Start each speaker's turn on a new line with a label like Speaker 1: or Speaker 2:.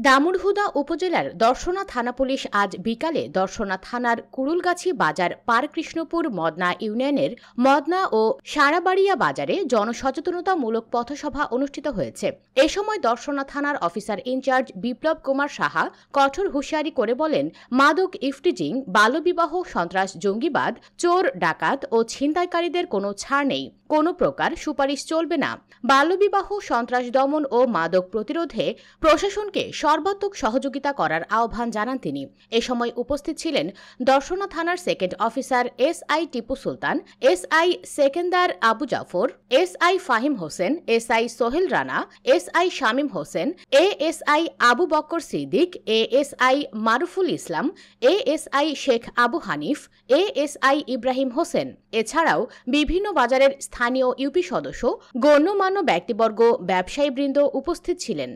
Speaker 1: দামুড়হুদা উপজেলার দর্শনা থানা পুলিশ আজ বিকালে দর্শনা থানার কুড়ুলগাছি বাজার পারকৃষ্ণপুর মদনা ইউনিয়নের মদনা ও সারাবাড়িয়া বাজারে জনসচেতনতামূলক পথসভা অনুষ্ঠিত হয়েছে। এ সময় দর্শনা থানার অফিসার ইনচার্জ বিপ্লব কুমার সাহা কঠোর হুঁশিয়ারি করে বলেন, মাদক ইফটিজিং, বাল্যবিবাহ, সন্ত্রাস, জঙ্গিবাদ, চোর, ডাকাত ও ছিনতাইকারীদের কোনো ছাড় নেই, কোনো প্রকার সুপারিশ চলবে না। বাল্যবিবাহ, সন্ত্রাস দমন ও মাদক প্রতিরোধে প্রশাসনকে সর্বাত্মক সহযোগিতা করার আহ্বান জানান তিনি। এ সময় উপস্থিত ছিলেন দর্শনা থানার second officer SI Tipu Sultan, SI Sekendar Abu Jafar, SI Fahim Hossain, SI Sohel Rana, SI Shamim Hossain, ASI Abu Bakkar Siddique, ASI Maruful Islam, ASI Sheikh Abu Hanif, ASI Ibrahim Hossain. এছাড়াও বিভিন্ন বাজারের স্থানীয় ইউপি সদস্য, গণ্যমান্য ব্যক্তিবর্গ, ব্যবসায়ীবৃন্দ উপস্থিত ছিলেন।